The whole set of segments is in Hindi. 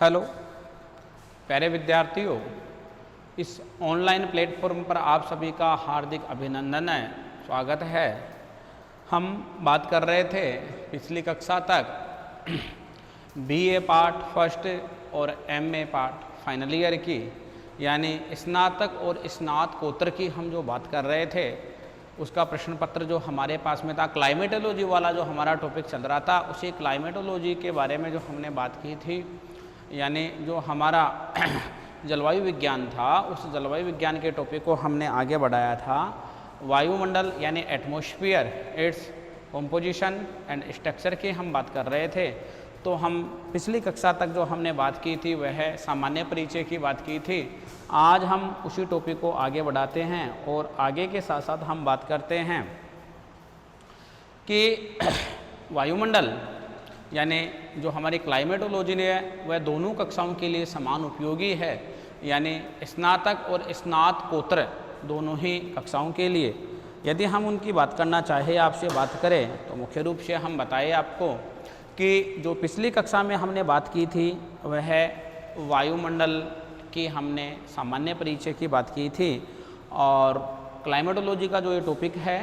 हेलो प्यारे विद्यार्थियों, इस ऑनलाइन प्लेटफॉर्म पर आप सभी का हार्दिक अभिनंदन है, स्वागत है। हम बात कर रहे थे पिछली कक्षा तक बीए पार्ट फर्स्ट और एमए पार्ट फाइनल ईयर की, यानी स्नातक और स्नातकोत्तर की हम जो बात कर रहे थे, उसका प्रश्न पत्र जो हमारे पास में था, क्लाइमेटोलॉजी वाला जो हमारा टॉपिक चल रहा था, उसी क्लाइमेटोलॉजी के बारे में जो हमने बात की थी, यानी जो हमारा जलवायु विज्ञान था, उस जलवायु विज्ञान के टॉपिक को हमने आगे बढ़ाया था। वायुमंडल यानी atmosphere, its composition and structure की हम बात कर रहे थे। तो हम पिछली कक्षा तक जो हमने बात की थी वह सामान्य परिचय की बात की थी। आज हम उसी टॉपिक को आगे बढ़ाते हैं और आगे के साथ साथ हम बात करते हैं कि वायुमंडल यानी जो हमारी क्लाइमेटोलॉजी है वह दोनों कक्षाओं के लिए समान उपयोगी है, यानी स्नातक और स्नातकोत्तर दोनों ही कक्षाओं के लिए। यदि हम उनकी बात करना चाहे, आपसे बात करें, तो मुख्य रूप से हम बताएं आपको कि जो पिछली कक्षा में हमने बात की थी वह वायुमंडल की हमने सामान्य परिचय की बात की थी और क्लाइमेटोलॉजी का जो ये टॉपिक है,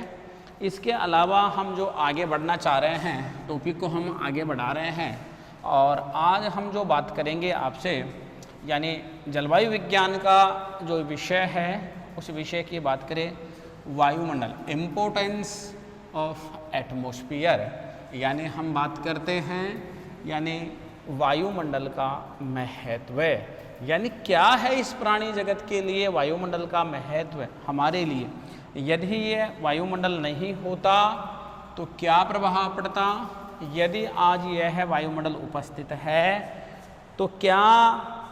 इसके अलावा हम जो आगे बढ़ना चाह रहे हैं, टॉपिक को हम आगे बढ़ा रहे हैं और आज हम जो बात करेंगे आपसे, यानी जलवायु विज्ञान का जो विषय है, उस विषय की बात करें वायुमंडल, इम्पोर्टेंस ऑफ एटमॉस्फेयर, यानी हम बात करते हैं यानी वायुमंडल का महत्व, यानी क्या है इस प्राणी जगत के लिए वायुमंडल का महत्व हमारे लिए। यदि ये वायुमंडल नहीं होता तो क्या प्रभाव पड़ता, यदि आज यह वायुमंडल उपस्थित है तो क्या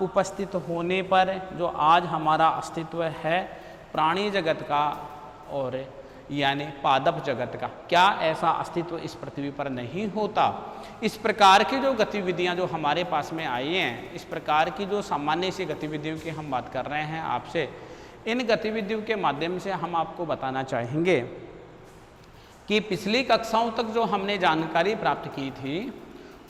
उपस्थित होने पर जो आज हमारा अस्तित्व है प्राणी जगत का और यानी पादप जगत का, क्या ऐसा अस्तित्व इस पृथ्वी पर नहीं होता। इस प्रकार की जो गतिविधियां जो हमारे पास में आई हैं, इस प्रकार की जो सामान्य सी गतिविधियों की हम बात कर रहे हैं आपसे, इन गतिविधियों के माध्यम से हम आपको बताना चाहेंगे कि पिछली कक्षाओं तक जो हमने जानकारी प्राप्त की थी,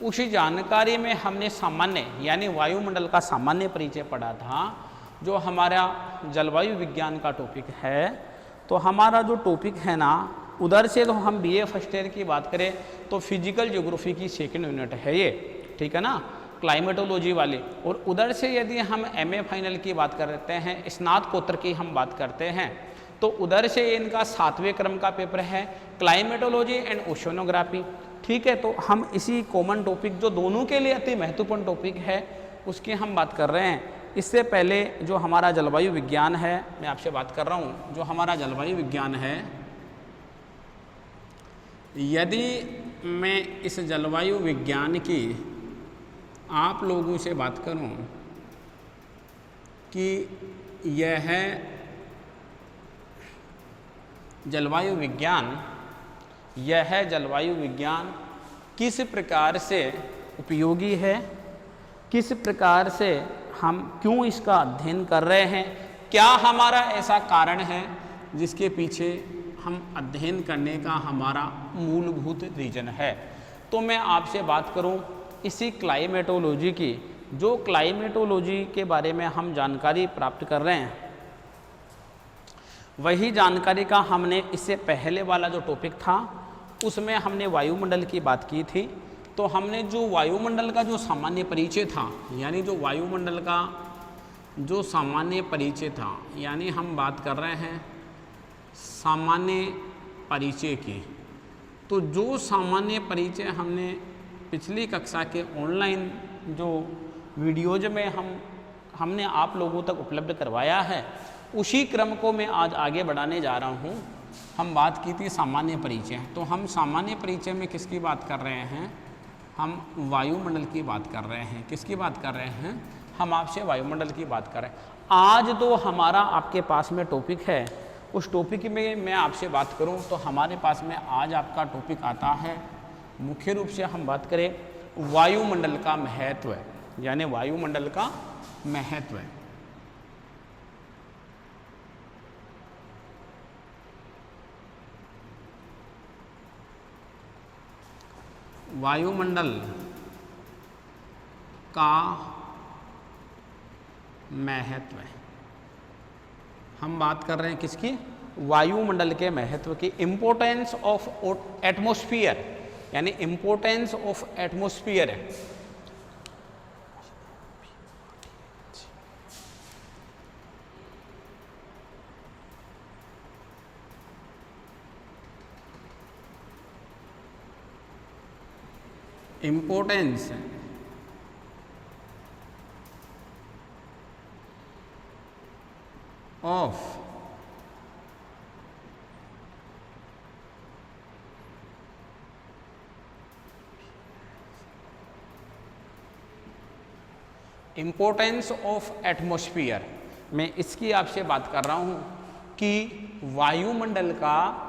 उसी जानकारी में हमने सामान्य यानी वायुमंडल का सामान्य परिचय पढ़ा था। जो हमारा जलवायु विज्ञान का टॉपिक है, तो हमारा जो टॉपिक है ना, उधर से तो हम बीए फर्स्ट ईयर की बात करें तो फिजिकल ज्योग्राफी की सेकंड यूनिट है ये, ठीक है ना, क्लाइमेटोलॉजी वाली। और उधर से यदि हम एमए फाइनल की बात करते हैं, स्नातकोत्तर की हम बात करते हैं, तो उधर से इनका 7वें क्रम का पेपर है क्लाइमेटोलॉजी एंड ओशनोग्राफी, ठीक है। तो हम इसी कॉमन टॉपिक जो दोनों के लिए अति महत्वपूर्ण टॉपिक है उसकी हम बात कर रहे हैं। इससे पहले जो हमारा जलवायु विज्ञान है, मैं आपसे बात कर रहा हूँ, जो हमारा जलवायु विज्ञान है, यदि मैं इस जलवायु विज्ञान की आप लोगों से बात करूं कि यह जलवायु विज्ञान, यह जलवायु विज्ञान किस प्रकार से उपयोगी है, किस प्रकार से हम क्यों इसका अध्ययन कर रहे हैं, क्या हमारा ऐसा कारण है जिसके पीछे हम अध्ययन करने का हमारा मूलभूत रीजन है। तो मैं आपसे बात करूं इसी क्लाइमेटोलॉजी की, जो क्लाइमेटोलॉजी के बारे में हम जानकारी प्राप्त कर रहे हैं, वही जानकारी का हमने इससे पहले वाला जो टॉपिक था उसमें हमने वायुमंडल की बात की थी। तो हमने जो वायुमंडल का जो सामान्य परिचय था, यानी जो वायुमंडल का जो सामान्य परिचय था, यानी हम बात कर रहे हैं सामान्य परिचय की। तो जो सामान्य परिचय हमने पिछली कक्षा के ऑनलाइन जो वीडियोज में हमने आप लोगों तक उपलब्ध करवाया है, उसी क्रम को मैं आज आगे बढ़ाने जा रहा हूँ। हम बात की थी सामान्य परिचय, तो हम सामान्य परिचय में किसकी बात कर रहे हैं, हम वायुमंडल की बात कर रहे हैं। किसकी बात कर रहे हैं, हम आपसे वायुमंडल की बात कर रहे हैं। आज तो हमारा आपके पास में टॉपिक है, उस टॉपिक में मैं आपसे बात करूं तो हमारे पास में आज आपका टॉपिक आता है, मुख्य रूप से हम बात करें वायुमंडल का महत्व, यानी वायुमंडल का महत्व। वायुमंडल का महत्व है। हम बात कर रहे हैं किसकी? वायुमंडल के महत्व की। इंपोर्टेंस ऑफ एटमॉस्फेयर, यानी इंपोर्टेंस ऑफ एटमॉस्फेयर है। Importance of importance of atmosphere, मैं इसकी आपसे बात कर रहा हूं कि वायुमंडल का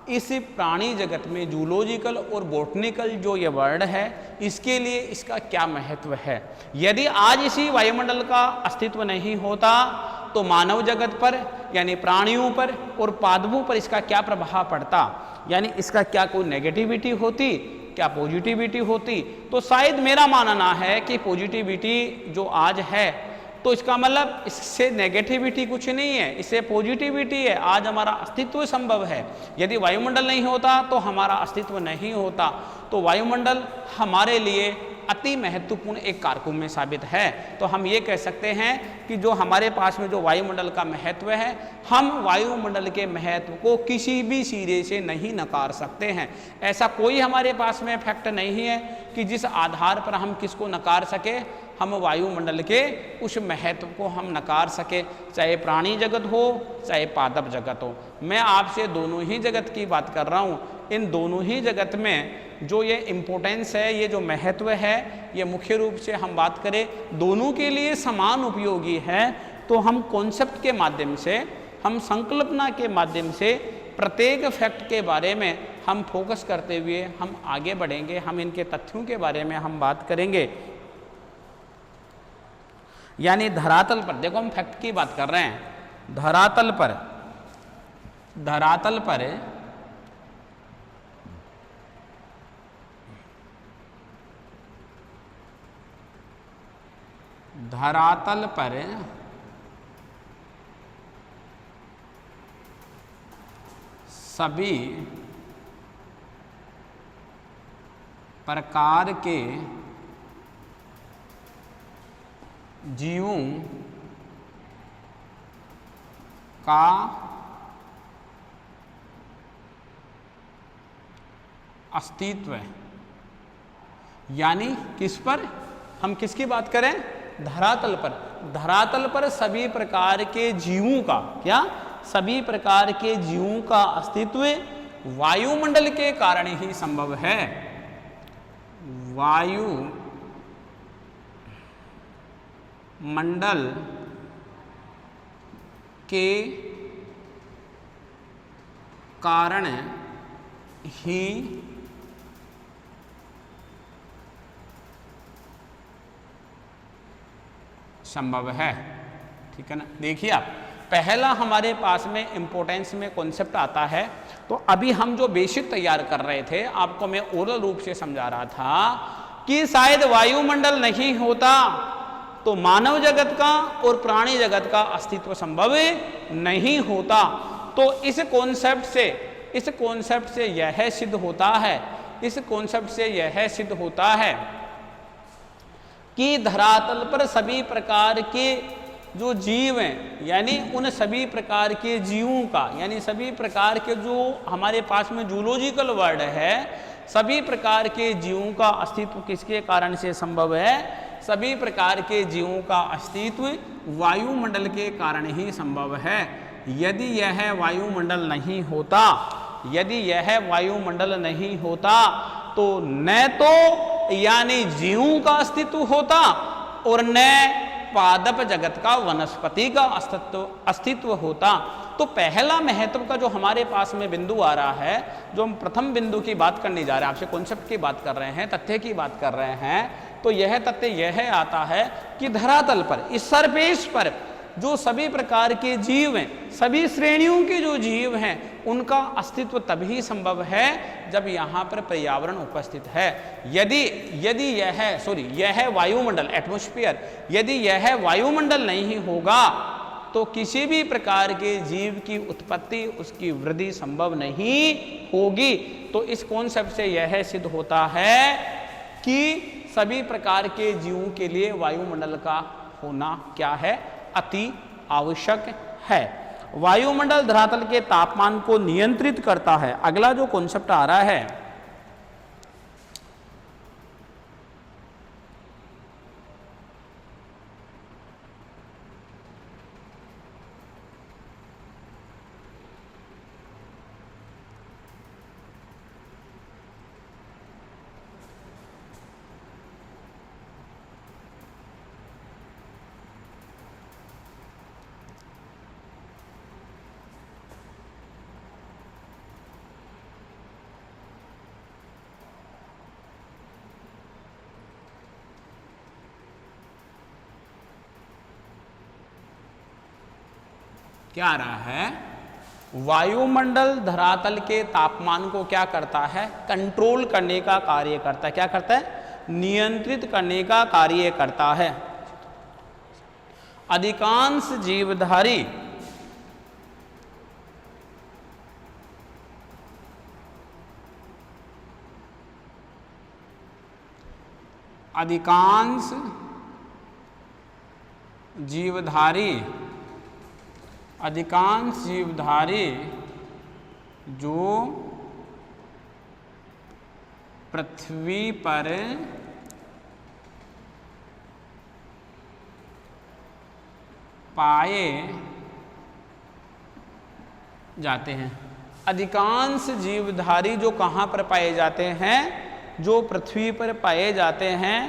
इस प्राणी जगत में जूलॉजिकल और बॉटनिकल जो ये वर्ड है, इसके लिए इसका क्या महत्व है। यदि आज इसी वायुमंडल का अस्तित्व नहीं होता तो मानव जगत पर यानी प्राणियों पर और पादपों पर इसका क्या प्रभाव पड़ता, यानी इसका क्या कोई नेगेटिविटी होती, क्या पॉजिटिविटी होती। तो शायद मेरा मानना है कि पॉजिटिविटी जो आज है तो इसका मतलब इससे नेगेटिविटी कुछ नहीं है, इससे पॉजिटिविटी है। आज हमारा अस्तित्व संभव है। यदि वायुमंडल नहीं होता तो हमारा अस्तित्व नहीं होता। तो वायुमंडल हमारे लिए अति महत्वपूर्ण एक कारकुन में साबित है। तो हम ये कह सकते हैं कि जो हमारे पास में जो वायुमंडल का महत्व है, हम वायुमंडल के महत्व को किसी भी सिरे से नहीं नकार सकते हैं। ऐसा कोई हमारे पास में फैक्ट नहीं है कि जिस आधार पर हम किसको नकार सके, हम वायुमंडल के उस महत्व को हम नकार सके, चाहे प्राणी जगत हो चाहे पादप जगत हो। मैं आपसे दोनों ही जगत की बात कर रहा हूँ। इन दोनों ही जगत में जो ये इम्पोर्टेंस है, ये जो महत्व है, ये मुख्य रूप से हम बात करें दोनों के लिए समान उपयोगी है। तो हम कॉन्सेप्ट के माध्यम से, हम संकल्पना के माध्यम से प्रत्येक फैक्ट के बारे में हम फोकस करते हुए हम आगे बढ़ेंगे। हम इनके तथ्यों के बारे में हम बात करेंगे। यानी धरातल पर, देखो हम फैक्ट की बात कर रहे हैं, धरातल पर धरातल पर सभी प्रकार के जीवों का अस्तित्व है। यानी किस पर, हम किसकी बात करें? धरातल पर। धरातल पर सभी प्रकार के जीवों का, क्या? सभी प्रकार के जीवों का अस्तित्व वायुमंडल के कारण ही संभव है। वायु मंडल के कारण ही संभव है। ठीक है ना? देखिए आप, पहला हमारे पास में इंपोर्टेंस में कॉन्सेप्ट आता है। तो अभी हम जो बेसिक तैयार कर रहे थे, आपको मैं ओरल रूप से समझा रहा था कि शायद वायुमंडल नहीं होता तो मानव जगत का और प्राणी जगत का अस्तित्व संभव नहीं होता। तो इस कॉन्सेप्ट से यह सिद्ध होता है, इस कॉन्सेप्ट से यह सिद्ध होता है कि धरातल पर सभी प्रकार के जो जीव हैं, यानी उन सभी प्रकार के जीवों का, यानी सभी प्रकार के जो हमारे पास में जूलॉजिकल वर्ड है, सभी प्रकार के जीवों का अस्तित्व किसके कारण से संभव है? सभी प्रकार के जीवों का अस्तित्व वायुमंडल के कारण ही संभव है। यदि यह वायुमंडल नहीं होता, यदि यह वायुमंडल नहीं होता तो न तो यानी जीवों का अस्तित्व होता और न पादप जगत का, वनस्पति का अस्तित्व होता। तो पहला महत्व का जो हमारे पास में बिंदु आ रहा है, जो हम प्रथम बिंदु की बात करने जा रहे हैं, आपसे कॉन्सेप्ट की बात कर रहे हैं, तथ्य की बात कर रहे हैं, तो यह तथ्य यह आता है कि धरातल पर, इस सरफेस पर जो सभी प्रकार के जीव हैं, सभी श्रेणियों के जो जीव हैं, उनका अस्तित्व तभी संभव है जब यहाँ पर पर्यावरण उपस्थित है। यदि यह वायुमंडल, एटमॉस्फेयर, यदि यह वायुमंडल नहीं होगा तो किसी भी प्रकार के जीव की उत्पत्ति, उसकी वृद्धि संभव नहीं होगी। तो इस कॉन्सेप्ट से यह सिद्ध होता है कि सभी प्रकार के जीवों के लिए वायुमंडल का होना क्या है, अति आवश्यक है। वायुमंडल धरातल के तापमान को नियंत्रित करता है। अगला जो कॉन्सेप्ट आ रहा है, क्या आ रहा है, वायुमंडल धरातल के तापमान को क्या करता है, कंट्रोल करने का कार्य करता है। क्या करता है, नियंत्रित करने का कार्य करता है। अधिकांश जीवधारी अधिकांश जीवधारी जो पृथ्वी पर पाए जाते हैं। अधिकांश जीवधारी जो कहाँ पर पाए जाते हैं, जो पृथ्वी पर पाए जाते हैं।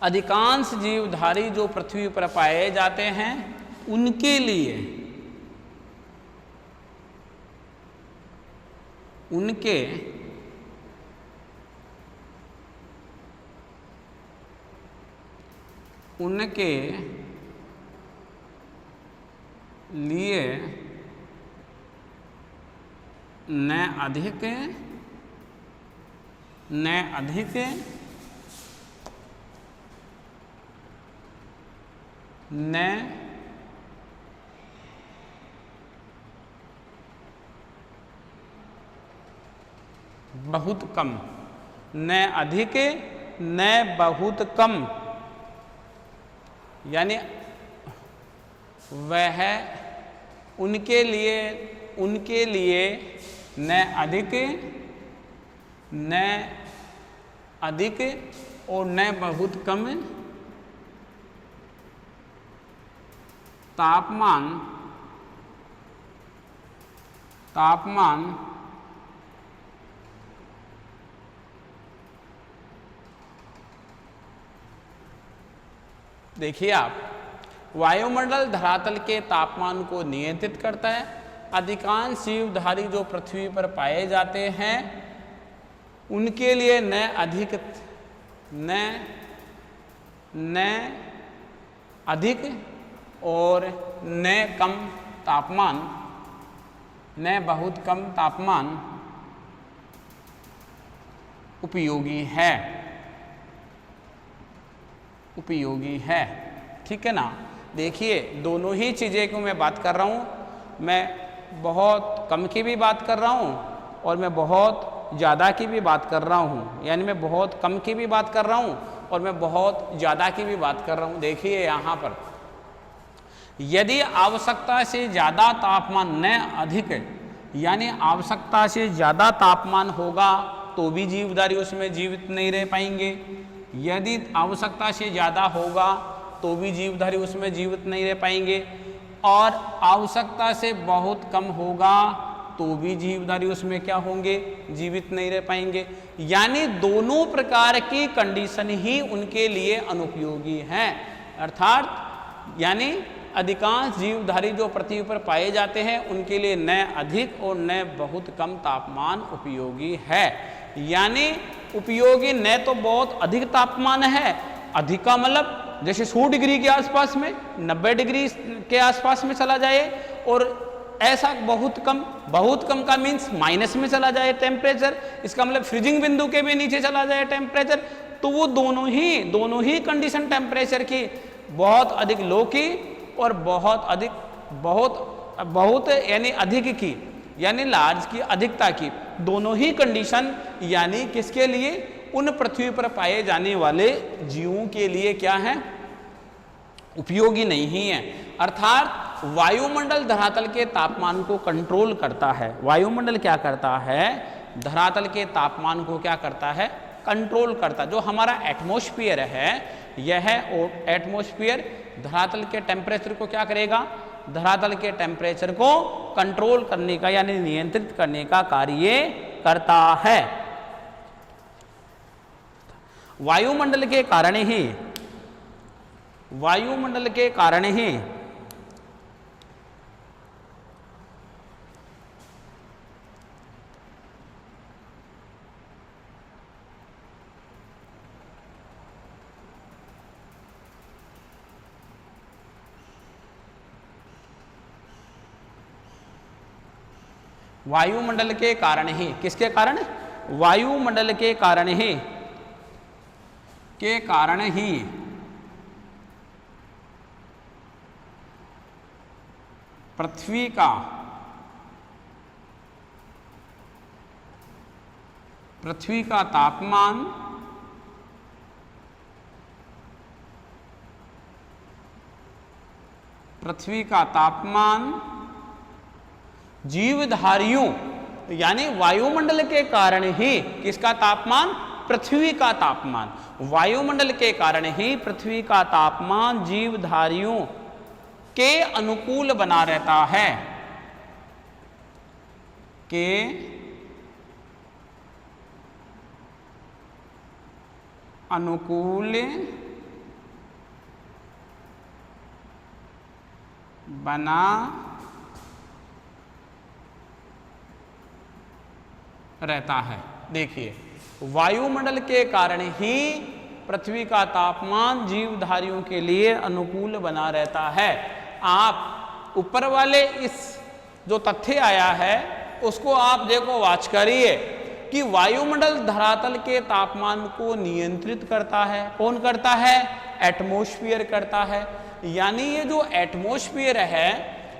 अधिकांश जीवधारी जो पृथ्वी पर पाए जाते हैं उनके लिए न अधिक न बहुत कम, न अधिक न बहुत कम, यानी वह उनके लिए न अधिक और न बहुत कम तापमान देखिए आप, वायुमंडल धरातल के तापमान को नियंत्रित करता है। अधिकांश जीवधारी जो पृथ्वी पर पाए जाते हैं उनके लिए न अधिक और न कम तापमान, न बहुत कम तापमान उपयोगी है। ठीक है ना। देखिए, दोनों ही चीज़ें को मैं बात कर रहा हूँ। मैं बहुत कम की भी बात कर रहा हूँ और मैं बहुत ज़्यादा की भी बात कर रहा हूँ, यानी मैं बहुत कम की भी बात कर रहा हूँ और मैं बहुत ज़्यादा की भी बात कर रहा हूँ। देखिए यहाँ पर, यदि आवश्यकता से ज़्यादा तापमान न अधिक, यानी आवश्यकता से ज़्यादा तापमान होगा तो भी जीवधारी उसमें जीवित नहीं रह पाएंगे। यदि आवश्यकता से ज़्यादा होगा तो भी जीवधारी उसमें जीवित नहीं रह पाएंगे, और आवश्यकता से बहुत कम होगा तो भी जीवधारी उसमें क्या होंगे, जीवित नहीं रह पाएंगे। यानी दोनों प्रकार की कंडीशन ही उनके लिए अनुपयोगी हैं। अर्थात यानी अधिकांश जीवधारी जो पृथ्वी पर पाए जाते हैं उनके लिए न अधिक और न बहुत कम तापमान उपयोगी है। यानी उपयोगी न तो बहुत अधिक तापमान है, अधिक का मतलब जैसे 100 डिग्री के आसपास में, 90 डिग्री के आसपास में चला जाए, और ऐसा बहुत कम का मीन्स माइनस में चला जाए टेम्परेचर, इसका मतलब फ्रीजिंग बिंदु के भी नीचे चला जाए टेम्परेचर, तो वो दोनों ही कंडीशन टेम्परेचर की, बहुत अधिक लो की और बहुत यानी अधिक की, यानी लार्ज की, अधिकता की, दोनों ही कंडीशन यानी किसके लिए, उन पृथ्वी पर पाए जाने वाले जीवों के लिए क्या है, उपयोगी नहीं है। अर्थात वायुमंडल धरातल के तापमान को कंट्रोल करता है। वायुमंडल क्या करता है, धरातल के तापमान को क्या करता है, कंट्रोल करता। जो हमारा एटमॉस्फेयर है, यह एटमॉस्फेयर धरातल के टेम्परेचर को क्या करेगा, धरातल के टेम्परेचर को कंट्रोल करने का यानी नियंत्रित करने का कार्य करता है। वायुमंडल के कारण ही वायुमंडल के कारण किसके कारण, वायुमंडल के कारण ही पृथ्वी का तापमान जीवधारियों यानी वायुमंडल के कारण ही किसका तापमान, पृथ्वी का तापमान, वायुमंडल के कारण ही पृथ्वी का तापमान जीवधारियों के अनुकूल बना रहता है, के अनुकूल बना रहता है। देखिए, वायुमंडल के कारण ही पृथ्वी का तापमान जीवधारियों के लिए अनुकूल बना रहता है। आप ऊपर वाले इस जो तथ्य आया है उसको आप देखो, वाच करिए कि वायुमंडल धरातल के तापमान को नियंत्रित करता है। कौन करता है, एटमॉस्फेयर करता है। यानी ये जो एटमॉस्फेयर है,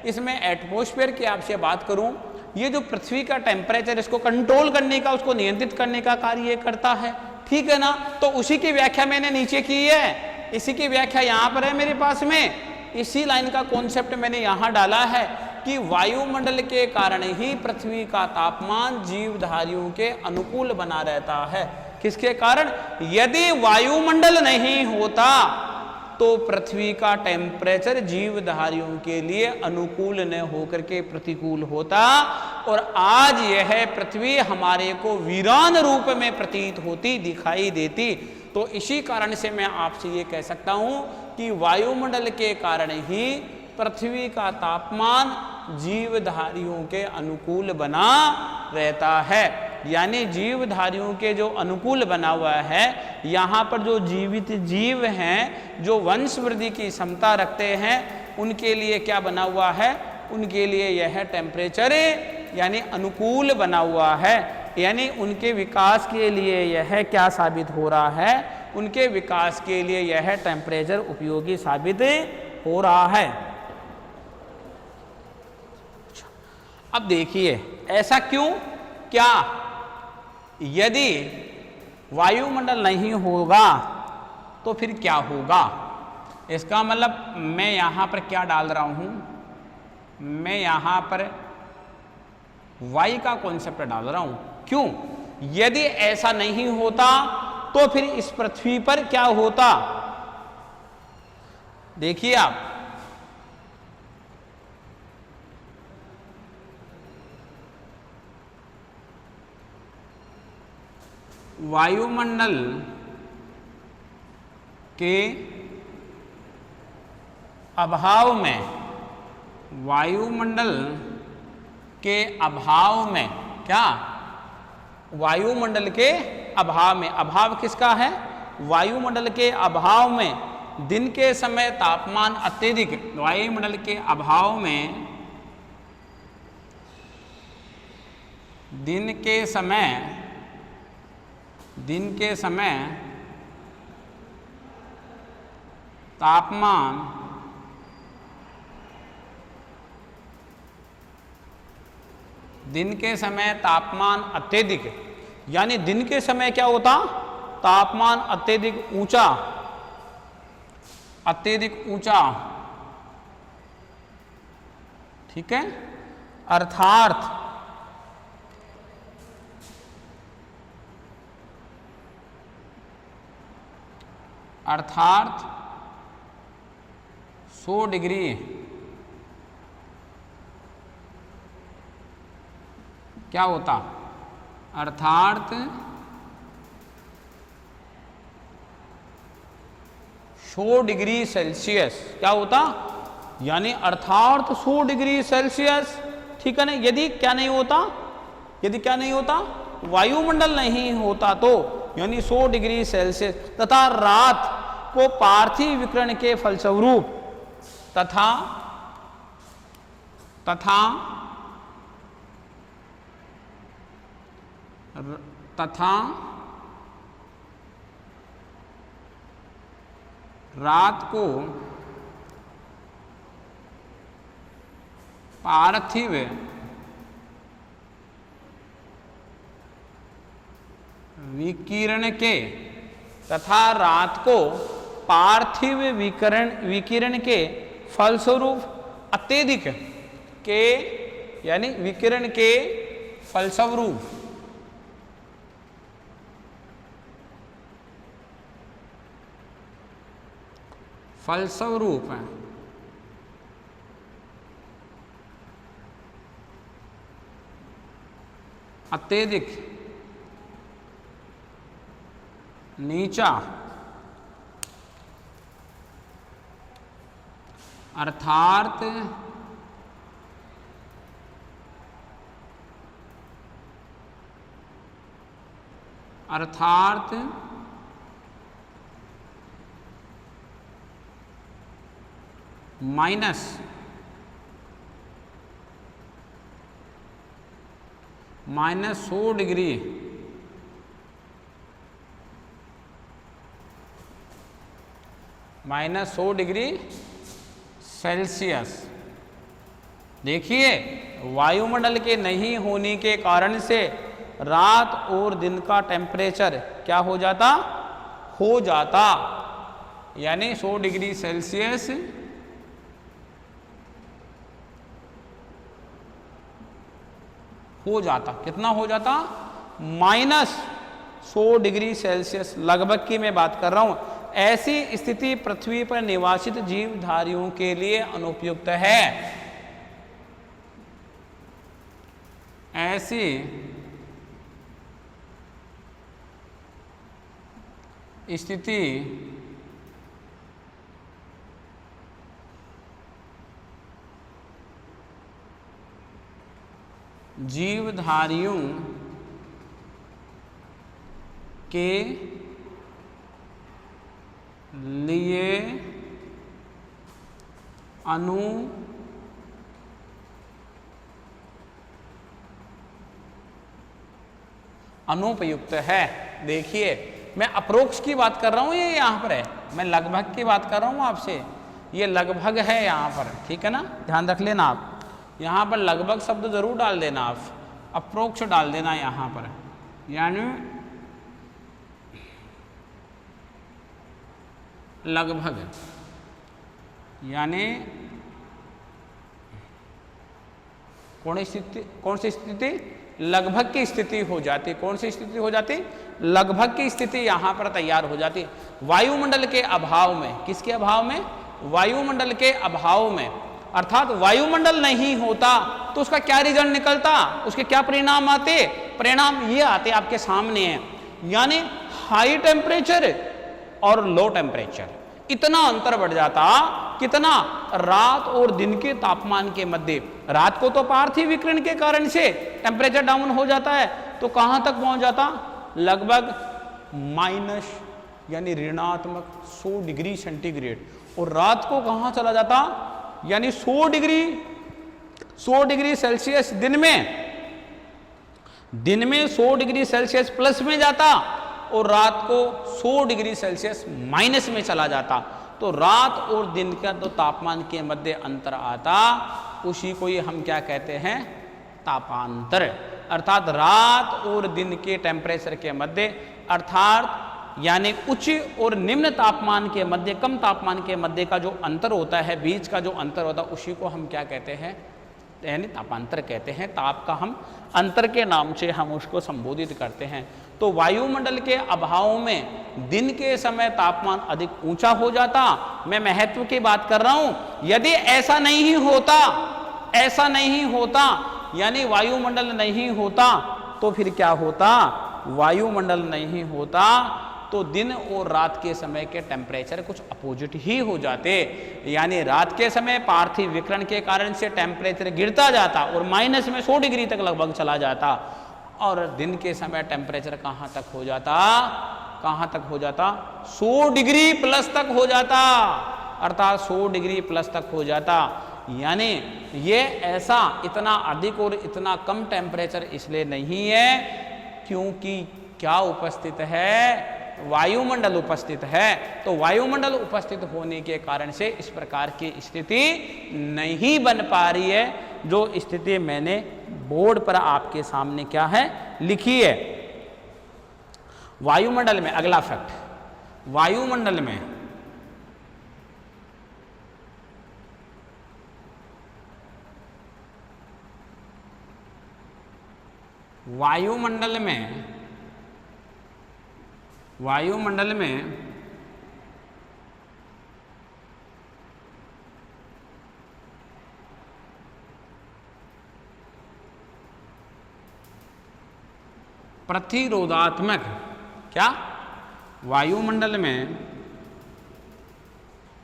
इसमें एटमॉस्फेयर की आपसे बात करूं, ये जो पृथ्वी का टेम्परेचर इसको कंट्रोल करने का, उसको नियंत्रित करने का कार्य करता है, ठीक है ना। तो उसी की व्याख्या मैंने नीचे की है, इसी की व्याख्या यहां पर है मेरे पास में, इसी लाइन का कॉन्सेप्ट मैंने यहां डाला है कि वायुमंडल के कारण ही पृथ्वी का तापमान जीवधारियों के अनुकूल बना रहता है। किसके कारण, यदि वायुमंडल नहीं होता तो पृथ्वी का टेम्परेचर जीवधारियों के लिए अनुकूल न होकर के प्रतिकूल होता और आज यह पृथ्वी हमारे को वीरान रूप में प्रतीत होती, दिखाई देती। तो इसी कारण से मैं आपसे ये कह सकता हूं कि वायुमंडल के कारण ही पृथ्वी का तापमान जीवधारियों के अनुकूल बना रहता है। यानी जीवधारियों के जो अनुकूल बना हुआ है, यहाँ पर जो जीवित जीव हैं, जो वंश वृद्धि की क्षमता रखते हैं, उनके लिए क्या बना हुआ है, उनके लिए यह टेम्परेचर यानी अनुकूल बना हुआ है। यानी उनके विकास के लिए यह क्या साबित हो रहा है, उनके विकास के लिए यह टेम्परेचर उपयोगी साबित हो रहा है। अब देखिए ऐसा क्यों, क्या यदि वायुमंडल नहीं होगा तो फिर क्या होगा। इसका मतलब मैं यहाँ पर क्या डाल रहा हूँ, मैं यहाँ पर वाई का कॉन्सेप्ट डाल रहा हूँ। क्यों, यदि ऐसा नहीं होता तो फिर इस पृथ्वी पर क्या होता। देखिए आप, वायुमंडल के अभाव में, वायुमंडल के अभाव में क्या, वायुमंडल के अभाव में, अभाव किसका है, वायुमंडल के अभाव में दिन के समय तापमान अत्यधिक, वायुमंडल के अभाव में दिन के समय तापमान अत्यधिक, यानी दिन के समय क्या होता, तापमान अत्यधिक ऊंचा, ठीक है, अर्थात अर्थात 100 डिग्री क्या होता, अर्थात 100 डिग्री सेल्सियस क्या होता, यानी अर्थात 100 डिग्री सेल्सियस, ठीक है ना। यदि क्या नहीं होता, वायुमंडल नहीं होता तो यानी 100 डिग्री सेल्सियस, तथा रात को पार्थिव विकिरण के फलस्वरूप तथा रात को पार्थिव विकिरण के फलस्वरूप अत्यधिक के, यानी विकिरण के फलस्वरूप अत्यधिक नीचा, अर्थात माइनस 100 डिग्री सेल्सियस। देखिए, वायुमंडल के नहीं होने के कारण से रात और दिन का टेम्परेचर क्या हो जाता, यानी 100 डिग्री सेल्सियस हो जाता। कितना हो जाता, माइनस 100 डिग्री सेल्सियस, लगभग की मैं बात कर रहा हूं। ऐसी स्थिति पृथ्वी पर निवासित जीवधारियों के लिए अनुपयुक्त है। ऐसी स्थिति जीवधारियों के लिए अनुपयुक्त है। देखिए, मैं अप्रोक्स की बात कर रहा हूं, ये यहाँ पर है, मैं लगभग की बात कर रहा हूं आपसे, ये लगभग है यहाँ पर, ठीक है ना, ध्यान रख लेना आप। यहाँ पर लगभग शब्द जरूर डाल देना, आप अप्रोक्स डाल देना यहाँ पर, यानी लगभग, यानी कौन सी स्थिति, लगभग की स्थिति हो जाती। कौन सी स्थिति हो जाती, लगभग की स्थिति यहां पर तैयार हो जाती। वायुमंडल के अभाव में, किसके अभाव में, वायुमंडल के अभाव में, अर्थात वायुमंडल नहीं होता तो उसका क्या रिजल्ट निकलता, उसके क्या परिणाम आते, परिणाम ये आते आपके सामने हैं, यानी हाई टेम्परेचर और लो टेम्परेचर, इतना अंतर बढ़ जाता। कितना, रात और दिन के तापमान के मध्य। रात को तो पार्थिव विकिरण के कारण से टेम्परेचर डाउन हो जाता है, तो कहां तक पहुंच जाता, लगभग माइनस, यानी ऋणात्मक 100 डिग्री सेंटीग्रेड। और रात को कहां चला जाता, यानी 100 डिग्री सेल्सियस दिन में, दिन में 100 डिग्री सेल्सियस प्लस में जाता और रात को 100 डिग्री सेल्सियस माइनस में चला जाता। तो रात और दिन का तो तापमान के मध्य अंतर आता, उसी को ही हम क्या कहते हैं, तापांतर। अर्थात रात और दिन के टेम्परेचर के मध्य, अर्थात यानी उच्च और निम्न तापमान के मध्य, कम तापमान के मध्य का जो अंतर होता है, बीच का जो अंतर होता है, उसी को हम क्या कहते हैं, यानी तापांतर कहते हैं। ताप का हम अंतर के नाम से हम उसको संबोधित करते हैं। तो वायुमंडल के अभाव में दिन के समय तापमान अधिक ऊंचा हो जाता। मैं महत्व की बात कर रहा हूं। यदि ऐसा नहीं होता, ऐसा नहीं होता, यानी वायुमंडल नहीं होता, तो फिर क्या होता, वायुमंडल नहीं होता तो दिन और रात के समय के टेम्परेचर कुछ अपोजिट ही हो जाते। यानी रात के समय पार्थिव विकिरण के कारण से टेम्परेचर गिरता जाता और माइनस में 100 डिग्री तक लगभग चला जाता, और दिन के समय टेम्परेचर कहाँ तक हो जाता, कहाँ तक हो जाता, 100 डिग्री प्लस तक हो जाता। अर्थात 100 डिग्री प्लस तक हो जाता। यानी ये ऐसा इतना अधिक और इतना कम टेम्परेचर इसलिए नहीं है क्योंकि क्या उपस्थित है, वायुमंडल उपस्थित है। तो वायुमंडल उपस्थित होने के कारण से इस प्रकार की स्थिति नहीं बन पा रही है, जो स्थिति मैंने बोर्ड पर आपके सामने क्या है, लिखी है। वायुमंडल में अगला फैक्ट, वायुमंडल में वायुमंडल में प्रतिरोधात्मक, क्या, वायुमंडल में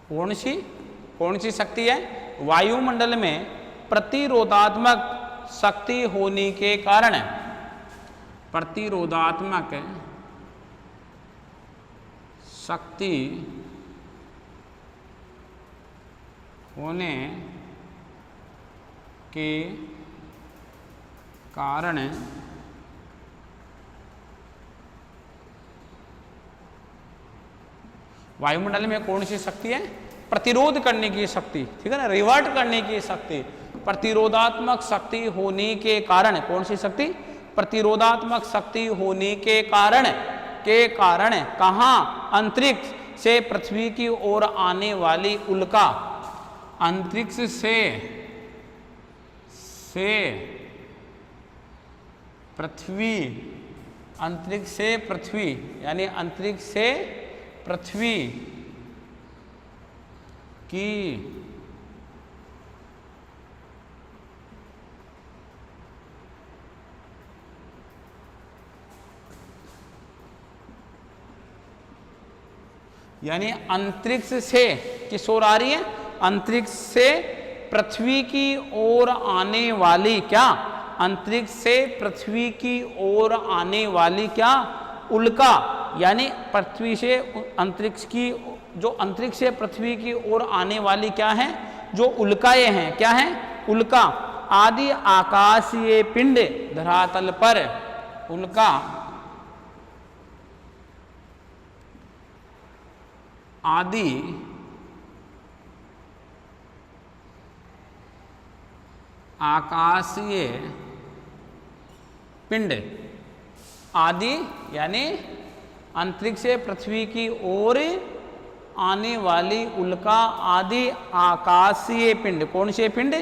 कौन सी शक्ति है, वायुमंडल में प्रतिरोधात्मक शक्ति होने के कारण, प्रतिरोधात्मक शक्ति होने के कारण वायुमंडल में कौन सी शक्ति है, प्रतिरोध करने की शक्ति, ठीक है ना, रिवर्ट करने की शक्ति। प्रतिरोधात्मक शक्ति होने के कारण, कौन सी शक्ति, प्रतिरोधात्मक शक्ति होने के कारण कहाँ, अंतरिक्ष से पृथ्वी की ओर आने वाली उल्का, अंतरिक्ष से पृथ्वी, अंतरिक्ष से पृथ्वी, यानी अंतरिक्ष से पृथ्वी की यानी अंतरिक्ष से किस ओर आ रही है, अंतरिक्ष से पृथ्वी की ओर आने वाली, क्या, अंतरिक्ष से पृथ्वी की ओर आने वाली क्या, उल्का। यानी पृथ्वी से अंतरिक्ष की, जो अंतरिक्ष से पृथ्वी की ओर आने वाली क्या है, जो उल्काएं हैं, क्या है, उल्का आदि आकाशीय पिंड धरातल पर, उल्का आदि आकाशीय पिंड, आदि यानी अंतरिक्ष से पृथ्वी की ओर आने वाली उल्का आदि आकाशीय पिंड, कौन से पिंड,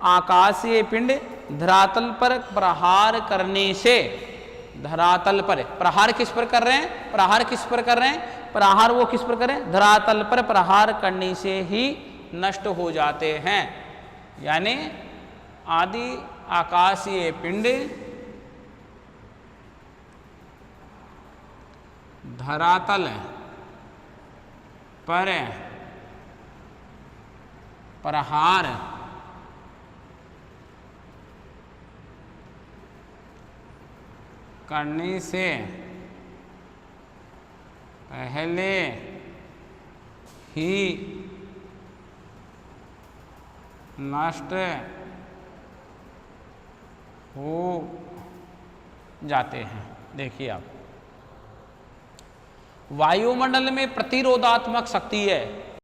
आकाशीय पिंड धरातल पर प्रहार करने से, धरातल पर प्रहार किस पर कर रहे हैं, प्रहार किस पर कर रहे हैं, प्रहार वो किस पर करें, धरातल पर प्रहार करने से ही नष्ट हो जाते हैं। यानी आदि आकाशीय पिंड धरातल पर प्रहार करने से पहले ही नष्ट हो जाते हैं। देखिए आप, वायुमंडल में प्रतिरोधात्मक शक्ति है